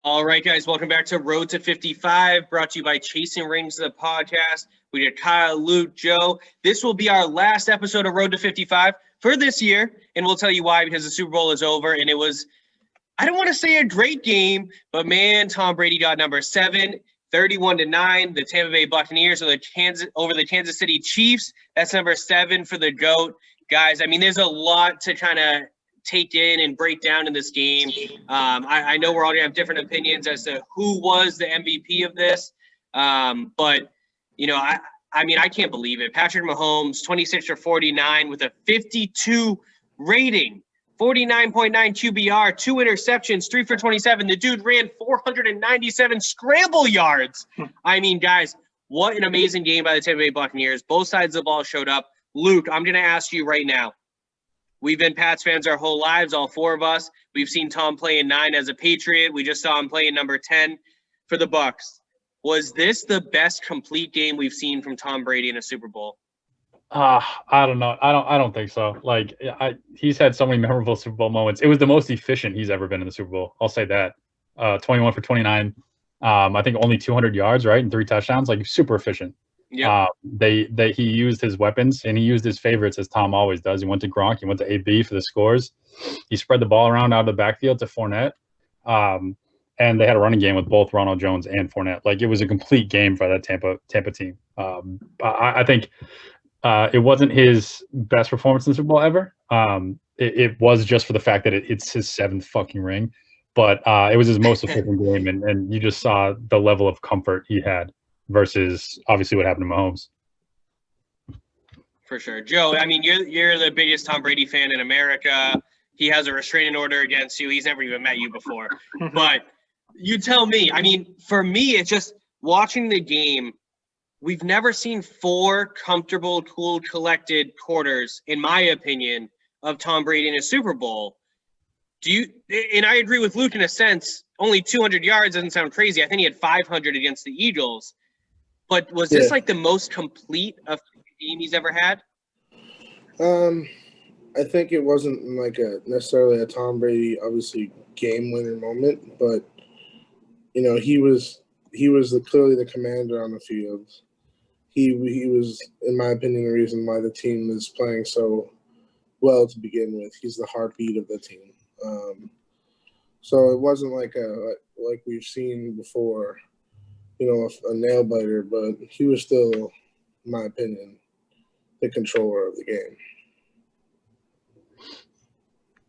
All right, guys, welcome back to Road to 55, brought to you by Chasing Rings, the podcast. We got Kyle, Luke, Joe. This will be our last episode of Road to 55 for this year, and we'll tell you why, because the Super Bowl is over, and it was, I don't want to say a great game, but man, Tom Brady got number 7, 31-9. The Tampa Bay Buccaneers over the Kansas City Chiefs. That's number 7 for the GOAT. Guys, I mean, there's a lot to kind of take in and break down in this game. I know we're all gonna have different opinions as to who was the MVP of this, but you know, I mean, I can't believe it. Patrick Mahomes, 26 for 49 with a 52 rating, 49.9 QBR, 2 interceptions, 3 for 27. The dude ran 497 scramble yards. I mean, guys, what an amazing game by the Tampa Bay Buccaneers. Both sides of the ball showed up. Luke, I'm gonna ask you right now. We've been Pats fans our whole lives, all 4 of us. We've seen Tom play in 9 as a Patriot. We just saw him play in number 10 for the Bucs. Was this the best complete game we've seen from Tom Brady in a Super Bowl? I don't know. I don't think so. Like, he's had so many memorable Super Bowl moments. It was the most efficient he's ever been in the Super Bowl. I'll say that. 21 for 29. I think only 200 yards, right, and 3 touchdowns. Like, super efficient. Yeah. He used his weapons and he used his favorites, as Tom always does. He went to Gronk, he went to AB for the scores. He spread the ball around out of the backfield to Fournette. And they had a running game with both Ronald Jones and Fournette. Like, it was a complete game for that Tampa team. I think it wasn't his best performance in the Super Bowl ever. It was just for the fact that it's his 7th fucking ring. But it was his most efficient game, and you just saw the level of comfort he had versus obviously what happened to Mahomes. For sure. Joe, I mean, you're the biggest Tom Brady fan in America. He has a restraining order against you. He's never even met you before. But you tell me. I mean, for me, it's just watching the game. We've never seen 4 comfortable, cool, collected quarters, in my opinion, of Tom Brady in a Super Bowl. And I agree with Luke in a sense, only 200 yards doesn't sound crazy. I think he had 500 against the Eagles. But was this like the most complete of game he's ever had? I think it wasn't like necessarily a Tom Brady, obviously, game winner moment, but you know, he was clearly the commander on the field. He was, in my opinion, the reason why the team is playing so well to begin with. He's the heartbeat of the team. So it wasn't like we've seen before, you know, a nail biter, but he was still, in my opinion, the controller of the game.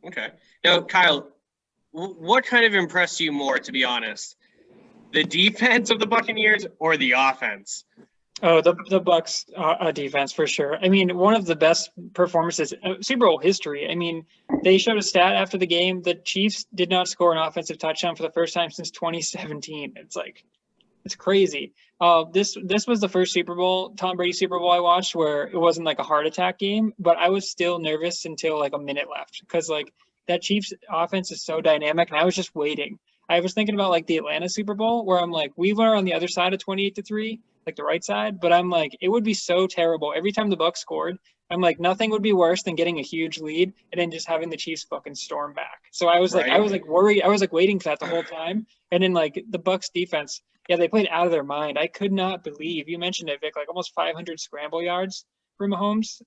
Okay. Now, Kyle, what kind of impressed you more, to be honest? The defense of the Buccaneers or the offense? Oh, the Bucs defense for sure. I mean, one of the best performances Super Bowl history. I mean, they showed a stat after the game. The Chiefs did not score an offensive touchdown for the first time since 2017. It's crazy. This was the first Tom Brady Super Bowl I watched where it wasn't like a heart attack game, but I was still nervous until like a minute left because like that Chiefs offense is so dynamic, and I was just waiting. I was thinking about like the Atlanta Super Bowl where I'm like, we were on the other side of 28-3, like the right side, but I'm like, it would be so terrible every time the Bucs scored. I'm like, nothing would be worse than getting a huge lead and then just having the Chiefs fucking storm back. So I was like worried. I was like waiting for that the whole time. And then like the Bucs defense, yeah, they played out of their mind. I could not believe, you mentioned it, Vic, like almost 500 scramble yards for Mahomes.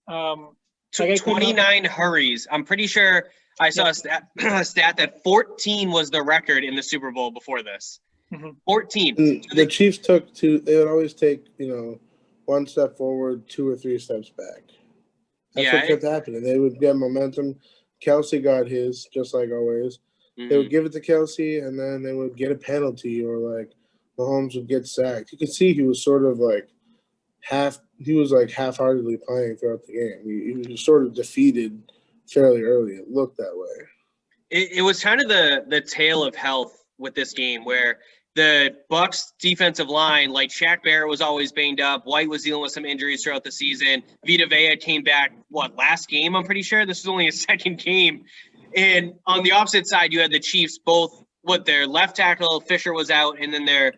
29 hurries. I'm pretty sure I saw a stat that 14 was the record in the Super Bowl before this. 14. The Chiefs took 2. They would always take, you know, 1 step forward, 2 or 3 steps back. That's what kept happening. They would get momentum. Kelsey got his, just like always. Mm-hmm. They would give it to Kelsey, and then they would get a penalty, or like Mahomes would get sacked. You could see he was sort of like half-heartedly playing throughout the game. He was sort of defeated fairly early. It looked that way. It was kind of the tale of health with this game, where the Bucs defensive line, like Shaq Barrett was always banged up. White was dealing with some injuries throughout the season. Vita Vea came back, last game, I'm pretty sure? This was only his 2nd game. And on the opposite side, you had the Chiefs both, their left tackle, Fisher was out, and then their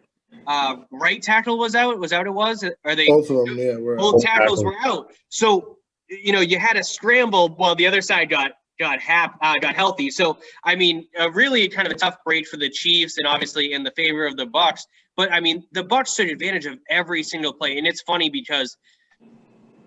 right tackle was out. Was that what it was? Are they both of them? Yeah, both tackles were out. So, you know, you had a scramble while the other side got got healthy. So, I mean, really kind of a tough break for the Chiefs and obviously in the favor of the Bucs. But, I mean, the Bucs took advantage of every single play. And it's funny because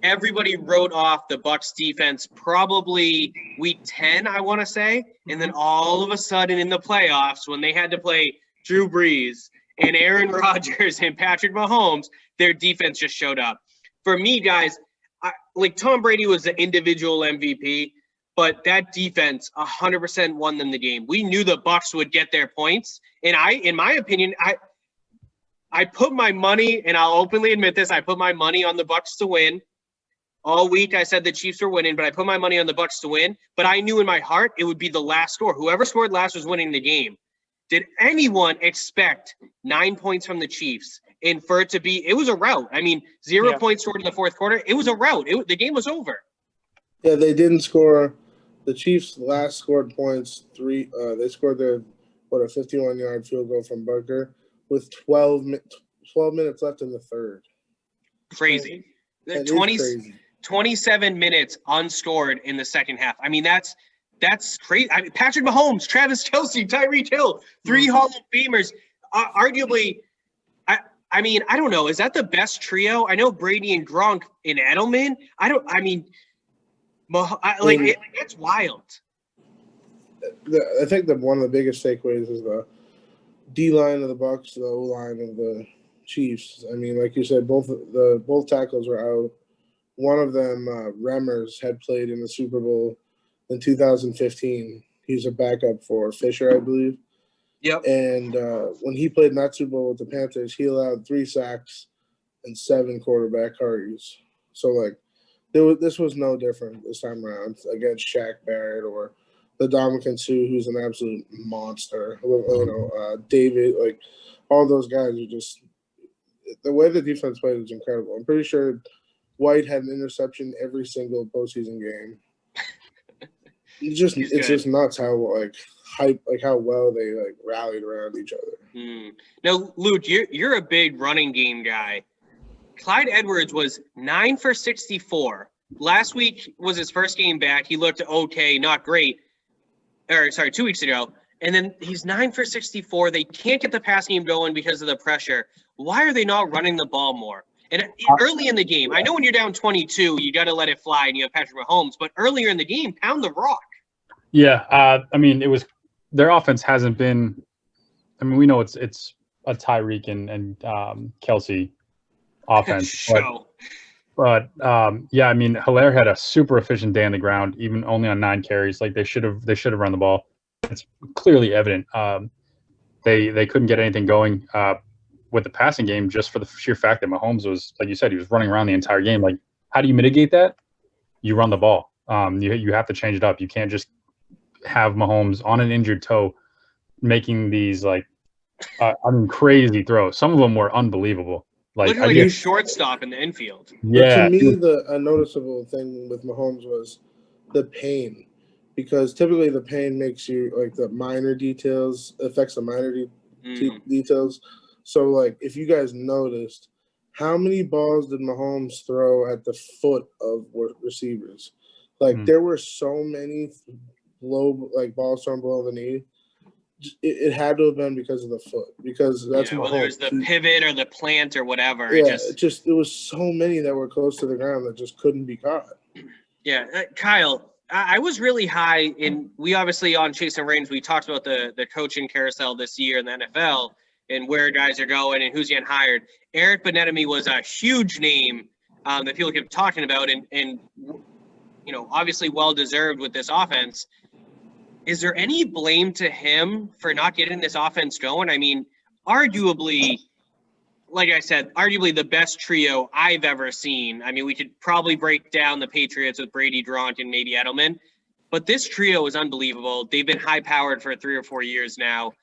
everybody wrote off the Bucs defense probably week 10, I want to say. And then all of a sudden in the playoffs, when they had to play Drew Brees and Aaron Rodgers and Patrick Mahomes, their defense just showed up. For me, guys, like Tom Brady was the individual MVP, but that defense 100% won them the game. We knew the Bucs would get their points. And in my opinion, I put my money, and I'll openly admit this, I put my money on the Bucs to win. All week I said the Chiefs were winning, but I put my money on the Bucs to win. But I knew in my heart it would be the last score. Whoever scored last was winning the game. Did anyone expect 9 points from the Chiefs? And for it to be, it was a rout. I mean, 0 points scored in the fourth quarter. It was a rout. The game was over. Yeah, they didn't score. The Chiefs last scored points. They scored their, a 51-yard field goal from Butker with 12 minutes left in the third. Crazy. That is crazy. 27 minutes unscored in the second half. I mean, that's crazy. I mean, Patrick Mahomes, Travis Kelce, Tyreek Hill, 3 Hall of Famers. Arguably, I mean, I don't know. Is that the best trio? I know Brady and Gronk and Edelman. It's wild. I think that one of the biggest takeaways is the D-line of the Bucs, the O-line of the Chiefs. I mean, like you said, both tackles were out. One of them, Remmers, had played in the Super Bowl in 2015. He's a backup for Fisher, I believe. Yep. And when he played in that Super Bowl with the Panthers, he allowed 3 sacks and 7 quarterback hurries. So, like, this was no different this time around against Shaq Barrett or the Dominican Sue, who's an absolute monster. David, like, all those guys are just – the way the defense played is incredible. I'm pretty sure White had an interception every single postseason game. It's just nuts how how well they rallied around each other. Now, Luke, you're a big running game guy. Clyde Edwards was 9 for 64. Last week was his first game back. He looked okay, not great. 2 weeks ago. And then he's 9 for 64. They can't get the pass game going because of the pressure. Why are they not running the ball more? And early in the game, I know when you're down 22, you got to let it fly and you have Patrick Mahomes. But earlier in the game, pound the rock. Yeah, I mean, it was their offense hasn't been. I mean, we know it's a Tyreek and Kelce offense, but yeah, I mean, Hilaire had a super efficient day on the ground, even only on 9 carries. Like they should have run the ball. It's clearly evident. They couldn't get anything going with the passing game just for the sheer fact that Mahomes was, like you said, he was running around the entire game. Like, how do you mitigate that? You run the ball. You have to change it up. You can't just have Mahomes on an injured toe making these crazy throws. Some of them were unbelievable. Look like a shortstop in the infield. Yeah. But to me, a noticeable thing with Mahomes was the pain, because typically the pain makes you the minor details affects the minor details. So if you guys noticed, how many balls did Mahomes throw at the foot of receivers? There were so many balls thrown below the knee. It had to have been because of the foot, because that's Mahomes. Whether it's the pivot or the plant or whatever. Yeah, it was so many that were close to the ground that just couldn't be caught. Yeah, Kyle, I was really high we obviously on Chase and Reigns, we talked about the coaching carousel this year in the NFL and where guys are going and who's getting hired. Eric Bieniemy was a huge name that people kept talking about and obviously well-deserved with this offense. Is there any blame to him for not getting this offense going? I mean, arguably, like I said, the best trio I've ever seen. I mean, we could probably break down the Patriots with Brady, Gronk, and maybe Edelman. But this trio is unbelievable. They've been high-powered for 3 or 4 years now.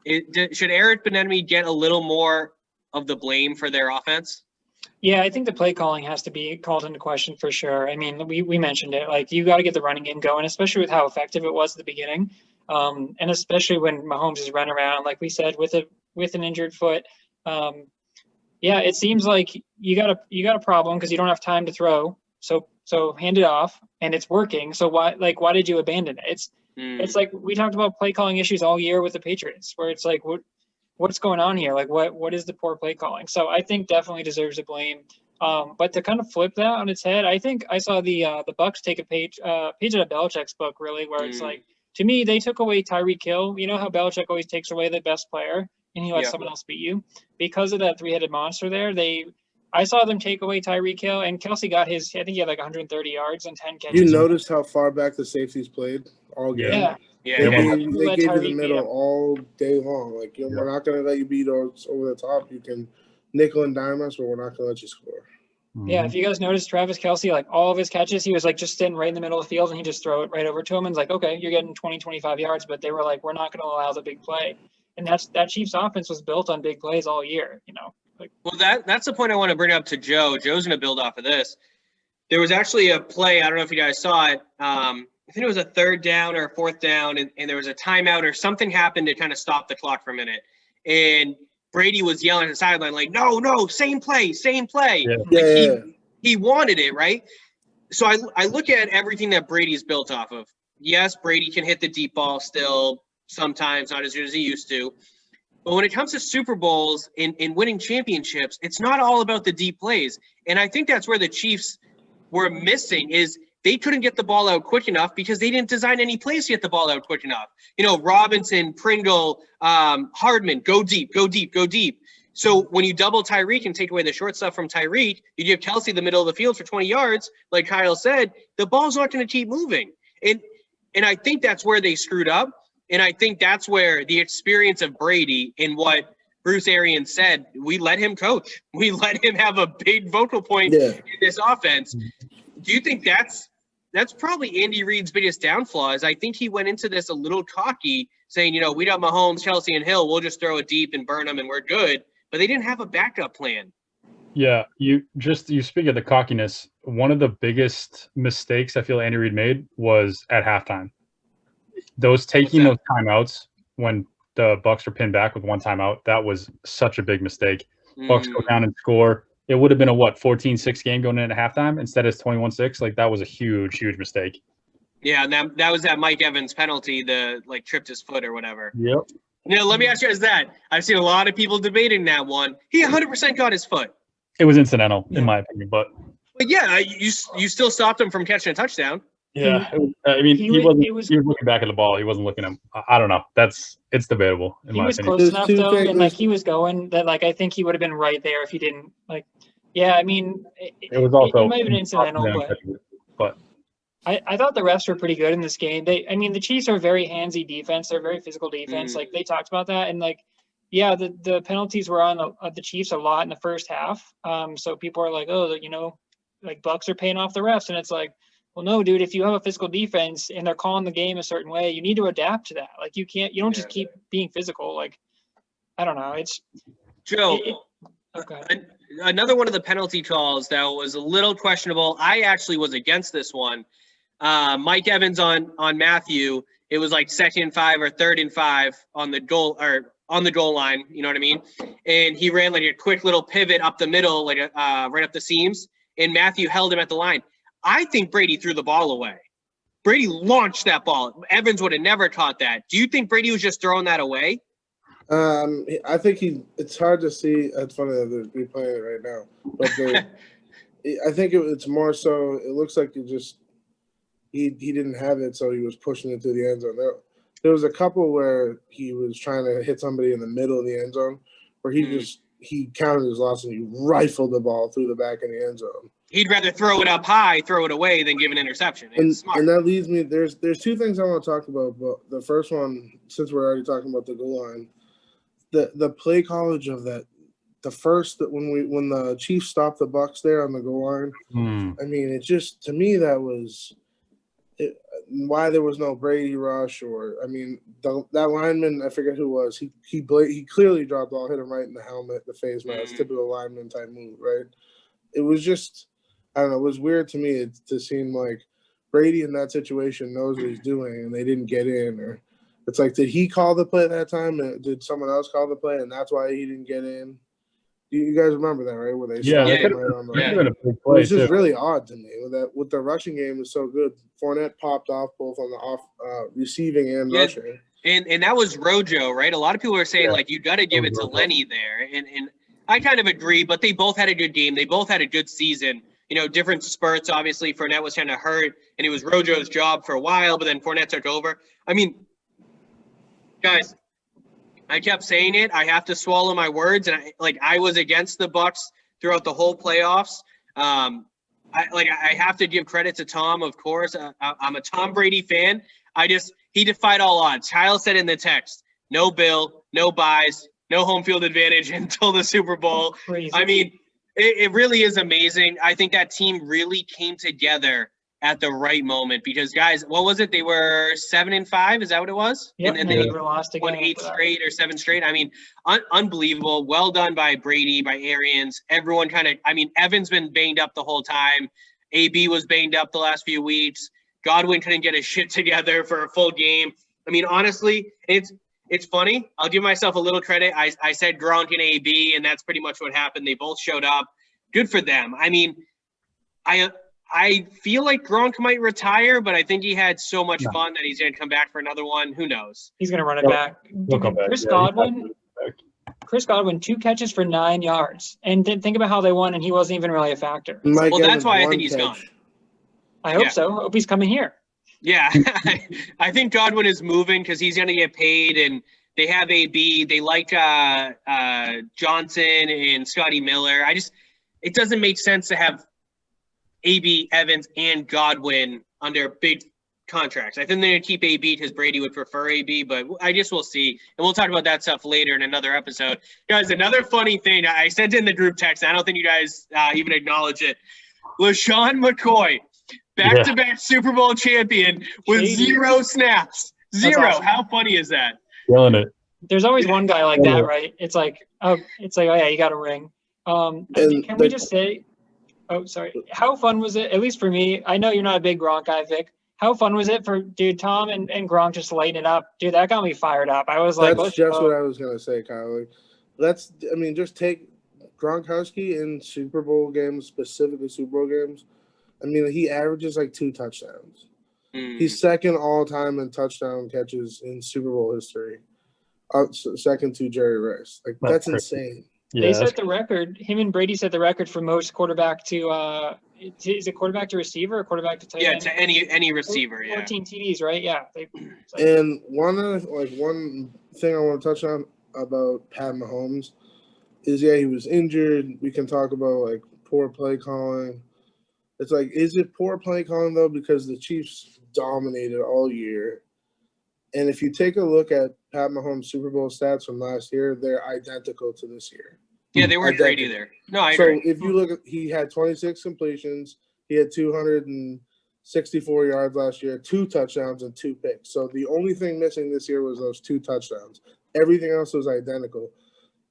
Should Eric Bieniemy get a little more of the blame for their offense? Yeah, I think the play calling has to be called into question for sure. I mean, we mentioned it. You got to get the running game going, especially with how effective it was at the beginning, and especially when Mahomes is running around, like we said, with an injured foot. Yeah, it seems like you got a problem because you don't have time to throw. So hand it off, and it's working. So why did you abandon it? It's like we talked about play calling issues all year with the Patriots, where it's like what's going on here? Like what is the poor play calling? So I think definitely deserves a blame. But to kind of flip that on its head, I think I saw the Bucs take a page out of Belichick's book, really, where it's like, to me, they took away Tyreek Hill. You know how Belichick always takes away the best player and he lets someone else beat you? Because of that three-headed monster there, I saw them take away Tyreek Hill, and Kelsey got I think he had like 130 yards and 10 catches. You noticed how far back the safeties played all game? Yeah. They gave you the middle all day long. Like, we're not going to let you beat us over the top. You can nickel and dime us, but we're not going to let you score. Yeah, if you guys noticed, Travis Kelsey, like all of his catches, he was like just sitting right in the middle of the field, and he just throw it right over to him. And it's like, okay, you're getting 20, 25 yards, but they were like, we're not going to allow the big play. And that Chiefs offense was built on big plays all year, Well, that's the point I want to bring up to Joe. Joe's going to build off of this. There was actually a play, I don't know if you guys saw it. I think it was a 3rd down or a 4th down, and there was a timeout or something happened to kind of stop the clock for a minute. And Brady was yelling at the sideline like, no, same play. He wanted it, right? So I look at everything that Brady's built off of. Yes, Brady can hit the deep ball still, sometimes not as good as he used to. But when it comes to Super Bowls and winning championships, it's not all about the deep plays. And I think that's where the Chiefs were missing is they couldn't get the ball out quick enough because they didn't design any plays to get the ball out quick enough. Robinson, Pringle, Hardman, go deep. So when you double Tyreek and take away the short stuff from Tyreek, you give Kelsey the middle of the field for 20 yards, like Kyle said, the ball's not going to keep moving. And I think that's where they screwed up. And I think that's where the experience of Brady and what Bruce Arians said, we let him coach. We let him have a big vocal point in this offense. Do you think that's probably Andy Reid's biggest downfall is I think he went into this a little cocky saying, we got Mahomes, Kelsey, and Hill. We'll just throw it deep and burn them and we're good. But they didn't have a backup plan. Yeah, you speak of the cockiness. One of the biggest mistakes I feel Andy Reid made was at halftime. Those timeouts when the Bucs were pinned back with one timeout, that was such a big mistake. Bucs go down and score. It would have been a 14-6 game going into halftime instead of 21-6. Like that was a huge mistake. Yeah, and that was that Mike Evans penalty, tripped his foot or whatever. Yep. Let me ask you guys that. I've seen a lot of people debating that one. He 100% got his foot. It was incidental, in my opinion, but yeah, you still stopped him from catching a touchdown. Yeah, he was looking back at the ball. He wasn't looking at him. I don't know. It's debatable. He was close enough though, and he was going that I think he would have been right there if he didn't it was also it might have been incidental, but I thought the refs were pretty good in this game. The Chiefs are a very handsy defense. They're a very physical defense. Like they talked about that, and the penalties were on the Chiefs a lot in the first half. So people are like, Bucs are paying off the refs, and it's like, well, no, dude. If you have a physical defense and they're calling the game a certain way, you need to adapt to that. Like you don't just keep being physical. Like I don't know. It's Joe. Okay. Another one of the penalty calls that was a little questionable. I actually was against this one. Mike Evans on Matthew. It was like 2nd and 5 or 3rd and 5 on the goal line. You know what I mean? And he ran like a quick little pivot up the middle, right up the seams. And Matthew held him at the line. I think Brady threw the ball away. Brady launched that ball. Evans would have never caught that. Do you think Brady was just throwing that away? I think it's hard to see. It's funny that they're replaying it right now. But I think it's more so it looks like he didn't have it, so he was pushing it through the end zone. There was a couple where he was trying to hit somebody in the middle of the end zone where he counted his loss and he rifled the ball through the back of the end zone. He'd rather throw it up high, throw it away, than give an interception. And that leads me. There's two things I want to talk about. But the first one, since we're already talking about the goal line, the play college of that. The first when the Chiefs stopped the Bucs there on the goal line. It just to me that was why there was no Brady rush that lineman. I forget who it was. He clearly dropped the ball, hit him right in the helmet, the face mask, typical lineman type move, right? It was just. I don't know. It was weird to me to seem like Brady in that situation knows what he's doing and they didn't get in. Or it's like, did he call the play that time? Did someone else call the play and that's why he didn't get in? You guys remember that, right? Where they Yeah, stopped that him could've- right on the. That yeah. could have been a big It play was just too. really odd to me with the rushing game is so good. Fournette popped off both on the receiving and Yeah. rushing. And that was Rojo, right? A lot of people are saying, Yeah. like, you got to give That it was to Rojo. Lenny there. And I kind of agree, but they both had a good game. They both had a good season. You know, different spurts, obviously. Fournette was kind of hurt, and it was Rojo's job for a while, but then Fournette took over. I mean, guys, I kept saying it. I have to swallow my words, and I was against the Bucks throughout the whole playoffs. I have to give credit to Tom, of course. I'm a Tom Brady fan. He defied all odds. Kyle said in the text, no Bill, no buys, no home field advantage until the Super Bowl. Crazy. I mean, it really is amazing. I think that team really came together at the right moment because, guys, what was it? They were 7-5. Is that what it was? Yep, And they they never lost again. won 8 after that. straight or 7 straight. I mean, unbelievable. Well done by Brady, by Arians. Everyone Evan's been banged up the whole time. AB was banged up the last few weeks. Godwin couldn't get his shit together for a full game. I mean, honestly, it's funny. I'll give myself a little credit. I said Gronk and AB, and that's pretty much what happened. They both showed up. Good for them. I mean, I feel like Gronk might retire, but I think he had so much fun that he's going to come back for another one. Who knows? He's going to run it back. He'll come back. Chris Yeah, Godwin, Chris Godwin, 2 catches for 9 yards. And think about how they won, and he wasn't even really a factor. Mike Well, that's Evans, why I one think he's catch. gone. I hope Yeah. so. I hope he's coming here. Yeah, I think Godwin is moving because he's going to get paid, and they have AB. They like Johnson and Scotty Miller. It doesn't make sense to have AB, Evans, and Godwin under big contracts. I think they're going to keep AB because Brady would prefer AB, but I guess we'll see. And we'll talk about that stuff later in another episode. Guys, another funny thing I sent in the group text. I don't think you guys even acknowledge it. LaShawn McCoy, back-to-back Super Bowl champion with Shady. 0 snaps. 0. awesome. How funny is that? Killing it. There's always one guy like that, right? It's like, oh yeah, you got a ring. Can we just say, oh, sorry. How fun was it? At least for me, I know you're not a big Gronk guy, Vic. How fun was it for Tom and Gronk just lighting it up? Dude, that got me fired up. I was like, That's just what I was gonna say, Kyle. Just take Gronkowski in Super Bowl games, specifically Super Bowl games. I mean, he averages like 2 touchdowns. He's second all time in touchdown catches in Super Bowl history. Second to Jerry Rice. Like that's insane. Yeah, they set the record. Him and Brady set the record for most quarterback to is it quarterback to receiver or quarterback to tight end? Yeah, to any receiver. 14 TDs, right? Yeah. And one thing I want to touch on about Pat Mahomes is he was injured. We can talk about like poor play calling. It's like, is it poor play calling though? Because the Chiefs dominated all year. And if you take a look at Pat Mahomes' Super Bowl stats from last year, they're identical to this year. Yeah, they weren't great either. No, I agree. So if you look at, he had 26 completions. He had 264 yards last year, 2 touchdowns and 2 picks. So the only thing missing this year was those 2 touchdowns. Everything else was identical.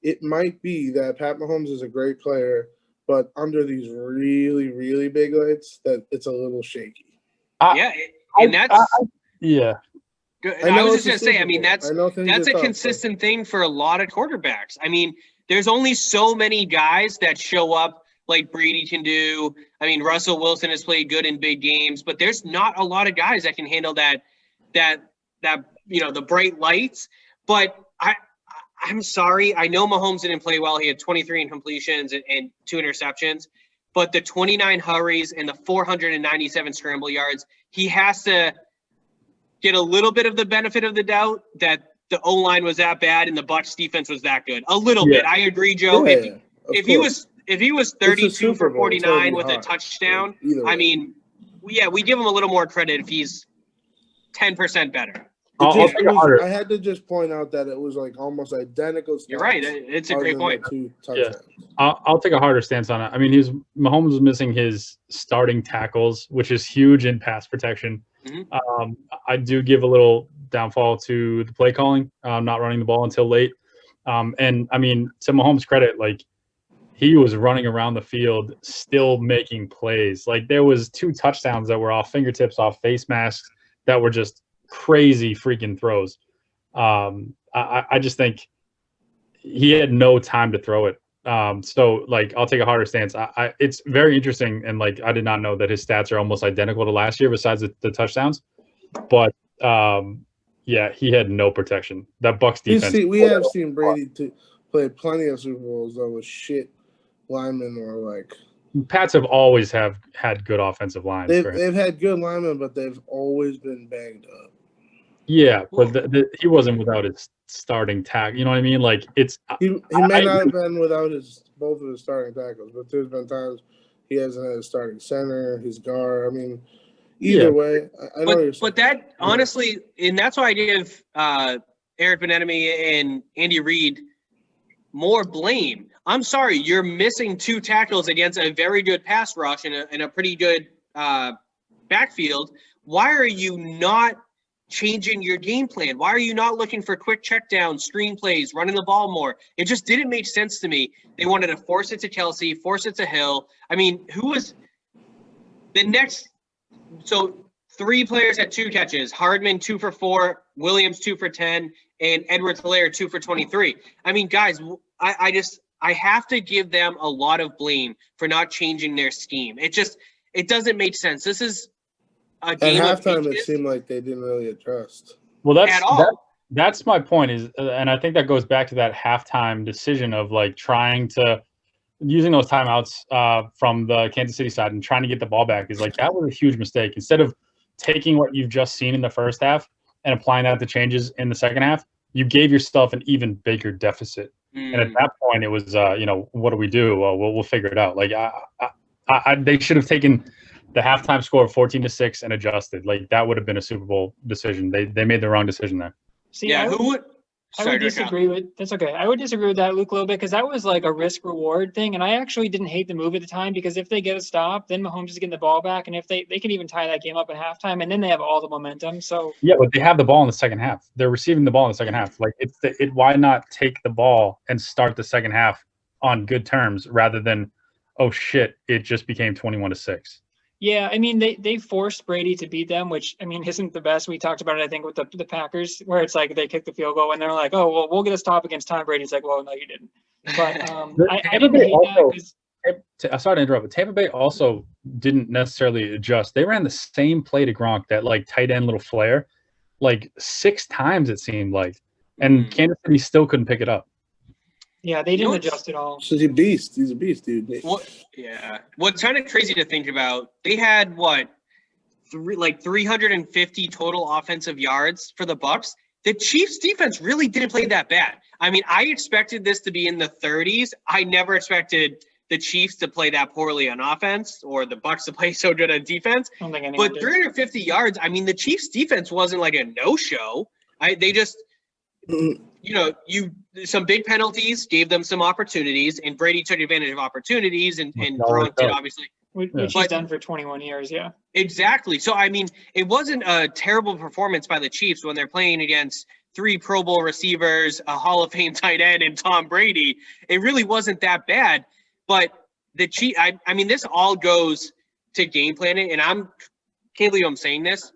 It might be that Pat Mahomes is a great player, but under these really, really big lights, that it's a little shaky. Yeah, and that's yeah. good. I was just gonna say, I mean, that's a tough, consistent thing for a lot of quarterbacks. I mean, there's only so many guys that show up like Brady can do. I mean, Russell Wilson has played good in big games, but there's not a lot of guys that can handle that the bright lights. But I'm sorry, I know Mahomes didn't play well. He had 23 incompletions and 2 interceptions, but the 29 hurries and the 497 scramble yards, he has to get a little bit of the benefit of the doubt that the O-line was that bad and the Bucs defense was that good. A little bit. I agree, Joe. Yeah, if he was 32 for 49 with a hot. touchdown, I mean, we give him a little more credit if he's 10% better. I had to just point out that it was like almost identical. You're right. It's a great point. 2 touchdowns. I'll take a harder stance on it. I mean, Mahomes was missing his starting tackles, which is huge in pass protection. Mm-hmm. I do give a little downfall to the play calling, not running the ball until late. And I mean, to Mahomes' credit, like he was running around the field, still making plays. Like there was 2 touchdowns that were off fingertips, off face masks, that were just crazy freaking throws. I just think he had no time to throw it. So like I'll take a harder stance. It's very interesting, and like I did not know that his stats are almost identical to last year, besides the touchdowns. But yeah, he had no protection. That Bucks defense. We have seen Brady play plenty of Super Bowls though with shit linemen or like. Pats have always had good offensive lines. They've had good linemen, but they've always been banged up. Yeah, but he wasn't without his starting tackle. You know what I mean? Like he may not have been without both of his starting tackles, but there's been times he hasn't had his starting center, his guard. I mean, either way, I know. But that honestly, and that's why I give Eric Bieniemy and Andy Reid more blame. I'm sorry, you're missing 2 tackles against a very good pass rush and a pretty good backfield. Why are you not changing your game plan? Why are you not looking for quick checkdowns, screen plays, running the ball more? It just didn't make sense to me. They wanted to force it to Kelsey, force it to Hill. I mean, who was the next? So 3 players had 2 catches. Hardman 2 for 4, Williams 2 for 10, and Edwards-Helaire 2 for 23. I mean, guys, I have to give them a lot of blame for not changing their scheme. It doesn't make sense. This is a game at halftime. It seemed like they didn't really adjust. Well, that's my point is, and I think that goes back to that halftime decision of like trying to using those timeouts from the Kansas City side and trying to get the ball back is like that was a huge mistake. Instead of taking what you've just seen in the first half and applying that to changes in the second half, you gave yourself an even bigger deficit. And at that point, it was, what do we do? We'll figure it out. Like they should have taken the halftime score of 14-6 and adjusted. Like that would have been a Super Bowl decision. They made the wrong decision there. See, I would disagree with that's okay. I would disagree with that, Luke, a little bit because that was like a risk reward thing, and I actually didn't hate the move at the time because if they get a stop, then Mahomes is getting the ball back, and if they can even tie that game up at halftime, and then they have all the momentum. So yeah, but they have the ball in the second half. They're receiving the ball in the second half. Like why not take the ball and start the second half on good terms rather than oh shit, it just became 21-6. Yeah, I mean, they forced Brady to beat them, which, I mean, isn't the best. We talked about it, I think, with the Packers, where it's like they kick the field goal, and they're like, oh, well, we'll get a stop against Tom Brady. It's like, well, no, you didn't. But I didn't hate that because – sorry to interrupt, but Tampa Bay also didn't necessarily adjust. They ran the same play to Gronk, that, like, tight end little flare, like 6 times it seemed like. And Kansas City still couldn't pick it up. Yeah, they didn't adjust at all. He's a beast. He's a beast, dude. Yeah. What's kind of crazy to think about, they had, 350 total offensive yards for the Bucs. The Chiefs' defense really didn't play that bad. I mean, I expected this to be in the 30s. I never expected the Chiefs to play that poorly on offense or the Bucs to play so good on defense. I don't think anyone but 350 yards, I mean, the Chiefs' defense wasn't like a no-show. They just some big penalties gave them some opportunities, and Brady took advantage of opportunities, and Gronk did, obviously. Which he's done for 21 years, yeah. Exactly. So, I mean, it wasn't a terrible performance by the Chiefs when they're playing against 3 Pro Bowl receivers, a Hall of Fame tight end, and Tom Brady. It really wasn't that bad. But the Chiefs, I mean, this all goes to game planning, and can't believe I'm saying this.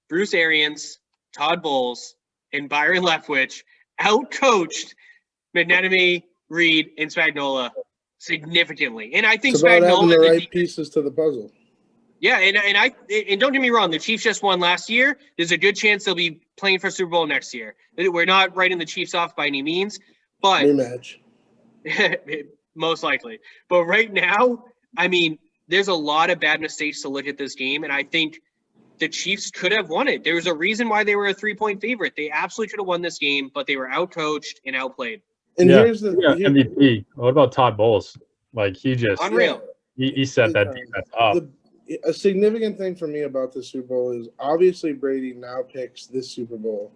Bruce Arians, Todd Bowles, and Byron Leftwich out-coached Bieniemy, Reid, and Spagnuolo significantly. And I think it's about having Spagnuolo the right pieces to the puzzle. Yeah, and don't get me wrong, the Chiefs just won last year. There's a good chance they'll be playing for Super Bowl next year. We're not writing the Chiefs off by any means, but rematch. Most likely. But right now, I mean, there's a lot of bad mistakes to look at this game, and I think the Chiefs could have won it. There's a reason why they were a 3-point favorite. They absolutely could have won this game, but they were outcoached and outplayed. And here's the MVP. What about Todd Bowles? Like he just unreal. He set that defense up. A significant thing for me about the Super Bowl is obviously Brady now picks this Super Bowl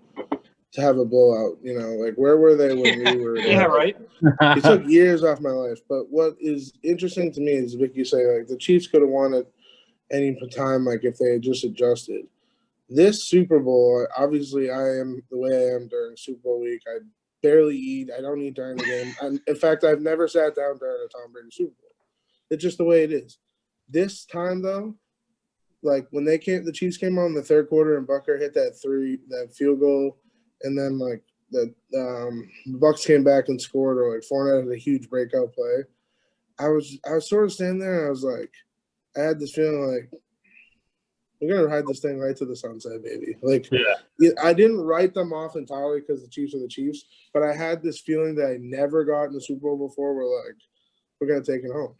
to have a blowout. You know, like where were they when we were? Yeah, right. He took years off my life. But what is interesting to me is Vicky say like the Chiefs could have won it any time, like if they had just adjusted. This Super Bowl, obviously, I am the way I am during Super Bowl week. I barely eat. I don't eat during the game. In fact, I've never sat down during a Tom Brady Super Bowl. It's just the way it is. This time, though, like when the Chiefs came on in the third quarter and Bucker hit that field goal, and then like the Bucs came back and scored, or like Fournette had a huge breakout play. I was sort of standing there and I was like, I had this feeling like we're gonna ride this thing right to the sunset, baby. Like, I didn't write them off entirely because the Chiefs are the Chiefs, but I had this feeling that I never got in the Super Bowl before. We're gonna take it home.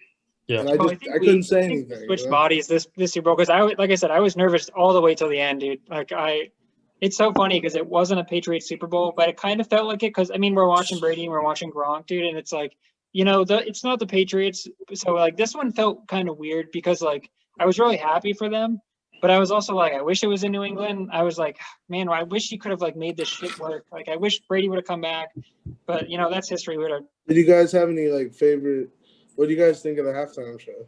Yeah, and I couldn't say anything. Switched bodies this Super Bowl because like I said, I was nervous all the way till the end, dude. It's so funny because it wasn't a Patriots Super Bowl, but it kind of felt like it because I mean we're watching Brady and we're watching Gronk, dude, and it's like it's not the Patriots, so like this one felt kind of weird because like I was really happy for them, but I was also like I wish it was in New England. I was like, man, I wish you could have like made this shit work. Like I wish Brady would have come back, but that's history. Did you guys have any like favorite? What do you guys think of the halftime show?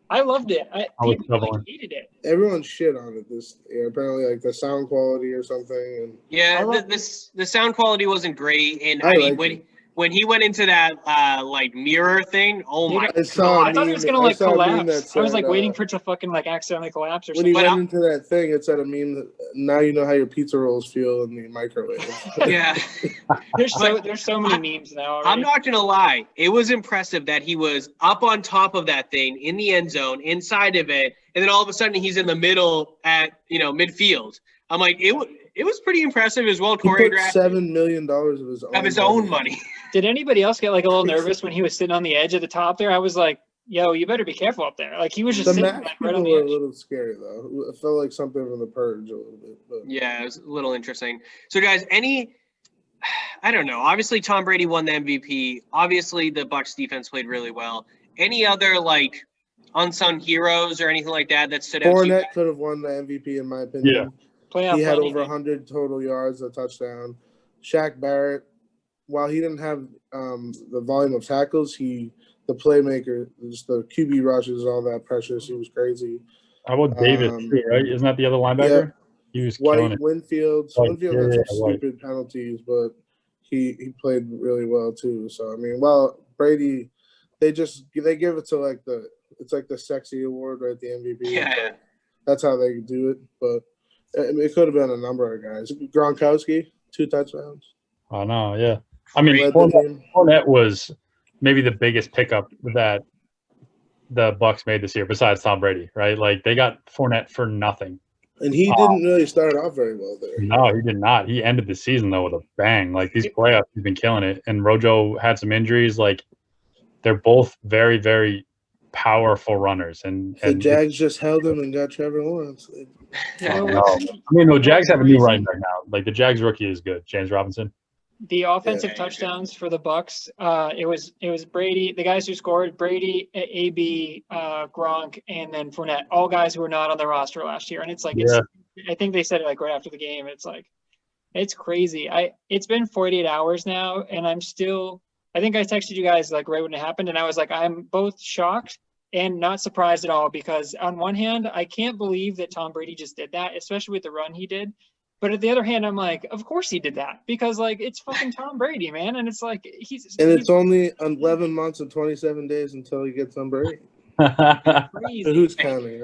I loved it. People hated it. Everyone shit on it this year. Apparently, like the sound quality or something. And the sound quality wasn't great, and I mean when he went into that like mirror thing, oh my god! I thought it was gonna like collapse. Said, I was like waiting for it to fucking like accidentally collapse or something. When he went into that thing, it said a meme that now you know how your pizza rolls feel in the microwave. Yeah, there's so many memes now. Already. I'm not gonna lie, it was impressive that he was up on top of that thing in the end zone, inside of it, and then all of a sudden he's in the middle at midfield. I'm like, it was pretty impressive as well. Choreographed. He put $7 million of his own money. Did anybody else get like a little nervous when he was sitting on the edge at the top there? I was like, yo, you better be careful up there. Like he was just sitting like, right on the edge. A little scary though. It felt like something from The Purge a little bit. But. Yeah, it was a little interesting. So guys, I don't know. Obviously, Tom Brady won the MVP. Obviously, the Bucs defense played really well. Any other like unsung heroes or anything like that stood out to you? Fournette could have won the MVP in my opinion. Yeah. He had over 100 total yards, a touchdown. Shaq Barrett, while he didn't have the volume of tackles, the playmaker, just the QB rushes, all that pressures, he was crazy. How about Davis too, right? Isn't that the other linebacker? Yeah. He was killing it. Winfield had some stupid penalties, but he played really well too. So I mean, Brady, they give it to it's like the sexy award, right? The MVP. Yeah. That's how they do it, but. It could have been a number of guys. Gronkowski, 2 touchdowns. Oh, no, yeah. I mean, Fournette was maybe the biggest pickup that the Bucs made this year, besides Tom Brady, right? Like, they got Fournette for nothing. And he didn't really start off very well there. No, he did not. He ended the season, though, with a bang. Like, these playoffs, he's been killing it. And Rojo had some injuries. Like, they're both very, very powerful runners. And the Jags just held him and got Trevor Lawrence. I mean, the Jags have a new running back now. Like the Jags rookie is good, James Robinson. The offensive touchdowns for the Bucs, it was Brady, the guys who scored, Brady, AB, Gronk, and then Fournette, all guys who were not on the roster last year. And it's like, I think they said it like right after the game. It's like, it's crazy. It's been 48 hours now, and I think I texted you guys like right when it happened, and I was like, I'm both shocked and not surprised at all, because on one hand, I can't believe that Tom Brady just did that, especially with the run he did. But at the other hand, I'm like, of course he did that, because like it's fucking Tom Brady, man. And it's like it's only 11 months and 27 days until he gets Tom Brady. Crazy. Who's counting,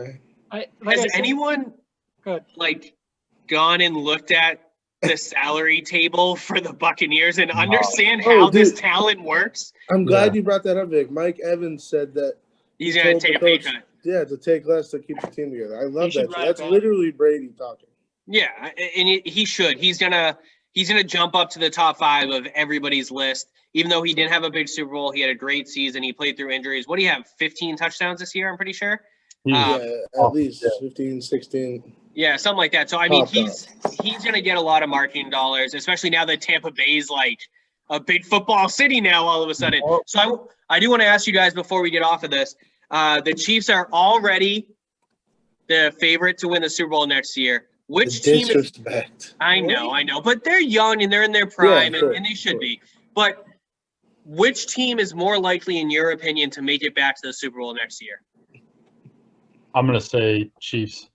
right? Has anyone like gone and looked at the salary table for the Buccaneers and understand how this talent works? I'm glad you brought that up, Vic. Mike Evans said that he's going to take a pay cut. Yeah, to take less to keep the team together. I love that. That's literally Brady talking. Yeah, and he should. He's gonna jump up to the top 5 of everybody's list. Even though he didn't have a big Super Bowl, he had a great season. He played through injuries. What do you have? 15 touchdowns this year, I'm pretty sure. At least 15, 16. Yeah, something like that. So I mean, he's gonna get a lot of marketing dollars, especially now that Tampa Bay's like a big football city now all of a sudden. So I do want to ask you guys before we get off of this. The Chiefs are already the favorite to win the Super Bowl next year. Which team? I know, but they're young and they're in their prime, and they should be. But which team is more likely, in your opinion, to make it back to the Super Bowl next year? I'm gonna say Chiefs.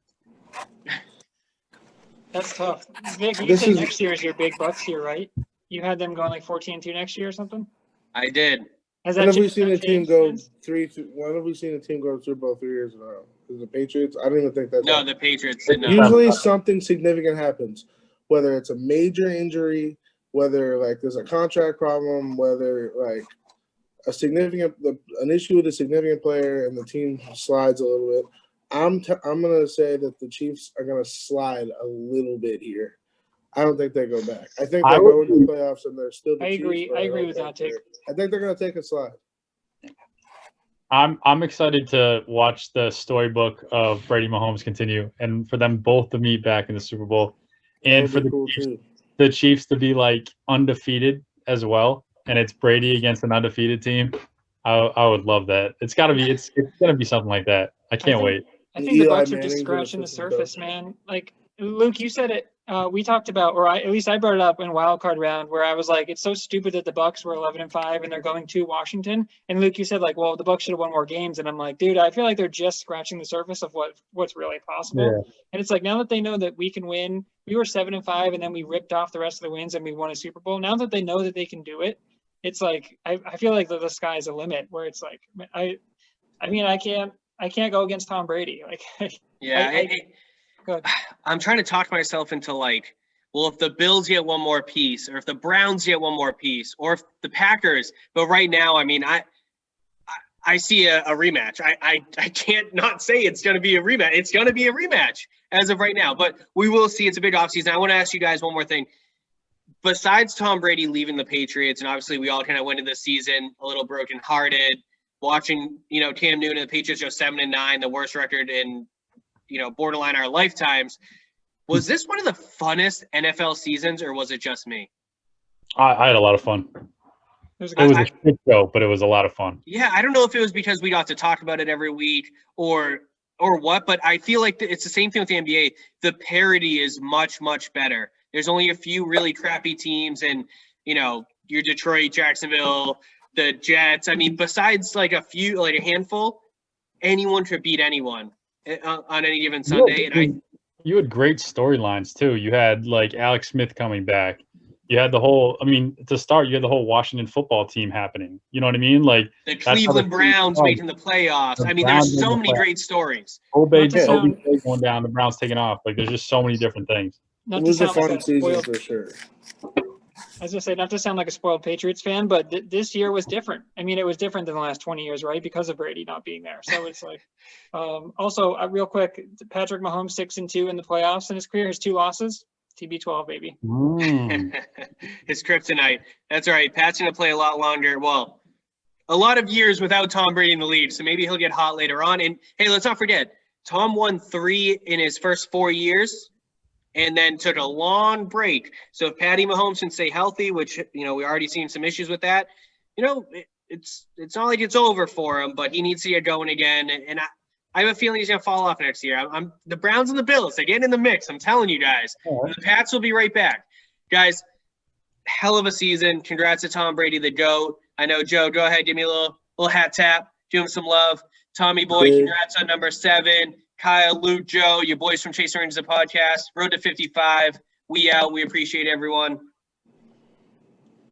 That's tough. Vic, you say next year is your big Bucs year, right? You had them going like 14-2 next year or something? I did. When have we seen a team go to Super Bowl 3 years in a row? Is the Patriots? I don't even think that's the Patriots did not. Usually something significant happens, whether it's a major injury, whether like there's a contract problem, whether like an issue with a significant player and the team slides a little bit. I'm gonna say that the Chiefs are gonna slide a little bit here. I don't think they go back. I think they'll go into the playoffs and they're still the Chiefs. I agree with that take. I think they're gonna take a slide. I'm excited to watch the storybook of Brady Mahomes continue, and for them both to meet back in the Super Bowl, and for the Chiefs to be like undefeated as well, and it's Brady against an undefeated team. I would love that. It's gonna be something like that. I can't wait. I think the Bucs are just scratching the surface, man. Like Luke, you said it. We talked about, or at least I brought it up in wild card round, where I was like, it's so stupid that the Bucs were 11-5 and they're going to Washington. And Luke, you said like, well, the Bucs should have won more games. And I'm like, dude, I feel like they're just scratching the surface of what's really possible. Yeah. And it's like, now that they know that we can win, we were 7-5 and then we ripped off the rest of the wins and we won a Super Bowl. Now that they know that they can do it, it's like I feel like the sky's a limit. Where it's like I can't go against Tom Brady. Like yeah. I'm trying to talk myself into like, well, if the Bills get one more piece, or if the Browns get one more piece, or if the Packers. But right now, I mean, I see a rematch. I can't not say it's going to be a rematch. It's going to be a rematch as of right now. But we will see. It's a big offseason. I want to ask you guys one more thing. Besides Tom Brady leaving the Patriots, and obviously we all kind of went into the season a little brokenhearted, watching Cam Newton and the Patriots go 7-9, the worst record in borderline our lifetimes. Was this one of the funnest NFL seasons, or was it just me? I had a lot of fun. It was a shit show, but it was a lot of fun. Yeah, I don't know if it was because we got to talk about it every week or what, but I feel like it's the same thing with the NBA. The parity is much, much better. There's only a few really crappy teams, and your Detroit, Jacksonville, the Jets. I mean, besides like a handful, anyone could beat anyone on any given Sunday. You had great storylines too. You had like Alex Smith coming back. You had the whole. I mean, to start, you had the whole Washington football team happening. You know what I mean? Like the Cleveland Browns making the playoffs. I mean, there's so many great stories. Obey going down, the Browns taking off. Like there's just so many different things. It was a fun season for sure. I was going to say, not to sound like a spoiled Patriots fan, but this year was different. I mean, it was different than the last 20 years, right? Because of Brady not being there. So it's like, also real quick, Patrick Mahomes 6-2 in the playoffs in his career, his 2 losses, TB12, baby. His kryptonite. That's all right. Pat's going to play a lot longer. Well, a lot of years without Tom Brady in the lead. So maybe he'll get hot later on. And hey, let's not forget, Tom won 3 in his first 4 years, and then took a long break. So if Patty Mahomes can stay healthy, which, we already seen some issues with that, it's not like it's over for him, but he needs to get going again. And I have a feeling he's going to fall off next year. I'm the Browns and the Bills, they get in the mix. I'm telling you guys. The Pats will be right back. Guys, hell of a season. Congrats to Tom Brady, the GOAT. I know, Joe, go ahead. Give me a little hat tap. Give him some love. Tommy boy, congrats on number 7. Kyle, Luke, Joe, your boys from Chasing Rings, the podcast. Road to 55. We out. We appreciate everyone.